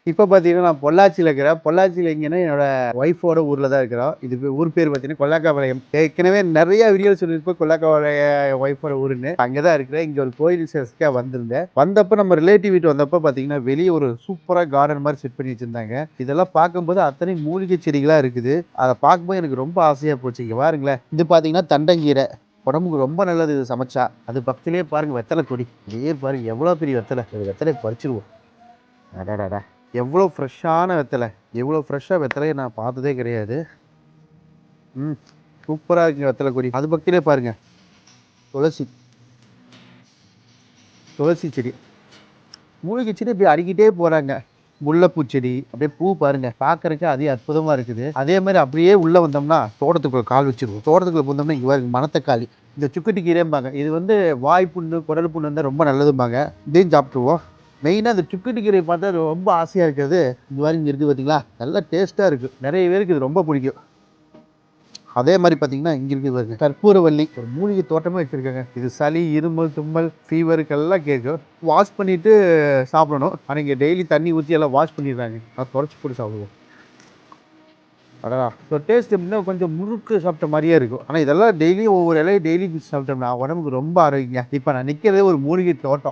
இப்போ பார்த்தீங்கன்னா, நான் பொள்ளாச்சியில இருக்கிறேன். பொள்ளாச்சியில எங்கன்னா, என்னோட ஒய்ஃபோட ஊர்ல தான் இருக்கிறோம். இது ஊர் பேர் பார்த்தீங்கன்னா, கொல்லாக்காபாளையம். ஏற்கனவே நெறைய வீடியோ சொல்லியிருப்பேன் கொல்லாக்காபாளையம் ஒய்ஃபோட ஊருன்னு. அங்க தான் இருக்கிறேன். இங்க ஒரு கோயில் விசேஷத்துக்காக வந்திருந்தேன். வந்தப்ப நம்ம ரிலேட்டிவ் வீட்டு வந்தப்ப பார்த்தீங்கன்னா, வெளிய ஒரு சூப்பரா கார்டன் மாரி செட் பண்ணி வச்சிருந்தாங்க. இதெல்லாம் பார்க்கும்போது அத்தனை மூலிகை செடிகளா இருக்குது. அத பார்க்கும்போது எனக்கு ரொம்ப ஆசையா போச்சு. இங்க பாருங்களேன். இது பார்த்தீங்கன்னா, தண்டங்கீரை. உடம்புக்கு ரொம்ப நல்லது இது சமைச்சா. அது பக்கத்திலேயே பாருங்க வெத்தலை கொடி. இதே பாருங்க எவ்வளோ பெரிய வெத்தலை. இந்த வெத்தலைய பறிச்சுருவோம். அடடடா! எவ்வளோ ஃப்ரெஷ்ஷான வெத்தலை. எவ்வளோ ஃப்ரெஷ்ஷா வெத்தலைய நான் பார்த்ததே கிடையாது. ம். சூப்பரா இருக்குங்க வெத்தலை கொடி. அது பக்கத்திலே பாருங்க. துளசி. துளசி செடி. மூலிகை செடி இப்படி அடுக்கிட்டே போறாங்க. முல்லைப்பூ செடி. அப்படியே பூ பாருங்க. பார்க்கறதுக்கே அதே அற்புதமா இருக்குது. அதே மாரி அப்படியே உள்ள வந்தோம்னா, தோட்டத்துக்குள்ள கால் வச்சுருவோம். தோட்டத்துக்குள்ள பூந்தோம்னா இங்க பாருங்க மணத்தக்காளி. இந்த சுக்கட்டி கீரைம்பாங்க. இது வந்து வாய் புண்ணு, குடல் புண்ணு இருந்தா ரொம்ப நல்லதும்பாங்க. இதையும் சாப்பிட்டுருவோம். மெயினா இந்த சுக்கட்டி கீரைய பார்த்தா ரொம்ப ஆசையா இருக்கிறது. இந்த மாரி இங்க இருக்கு பார்த்தீங்களா? நல்லா டேஸ்ட்டா இருக்கு. நெறைய பேருக்கு இது ரொம்ப பிடிக்கும். அதே மாரி பார்த்தீங்கன்னா, இங்க இருக்குது பாருங்க. கற்பூரவள்ளி. ஒரு மூலிகை தோட்டமே வச்சிருக்காங்க. இது சளி, இருமல், தும்மல், ஃபீவருக்கெல்லாம் கேட்கும். வாஷ் பண்ணிட்டு சாப்பிடணும். ஆனா இங்க டெய்லி தண்ணி ஊத்தி எல்லாம் வாஷ் பண்ணிடுறாங்க. அத தொடச்சு போட்டு சாப்பிடுவோம். அடடா! ஸோ டேஸ்ட் எப்படின்னா கொஞ்சம் முறுக்கு சாப்பிட்ட மாரியே இருக்கும். ஆனா இதெல்லாம் டெய்லியும் ஒவ்வொரு இலைய டெய்லி பிச்சு சாப்பிட்டோம்னா உடம்புக்கு ரொம்ப ஆரோக்கியங்க. இப்ப நான் நிக்கிறதே ஒரு மூலிகை தோட்டம்.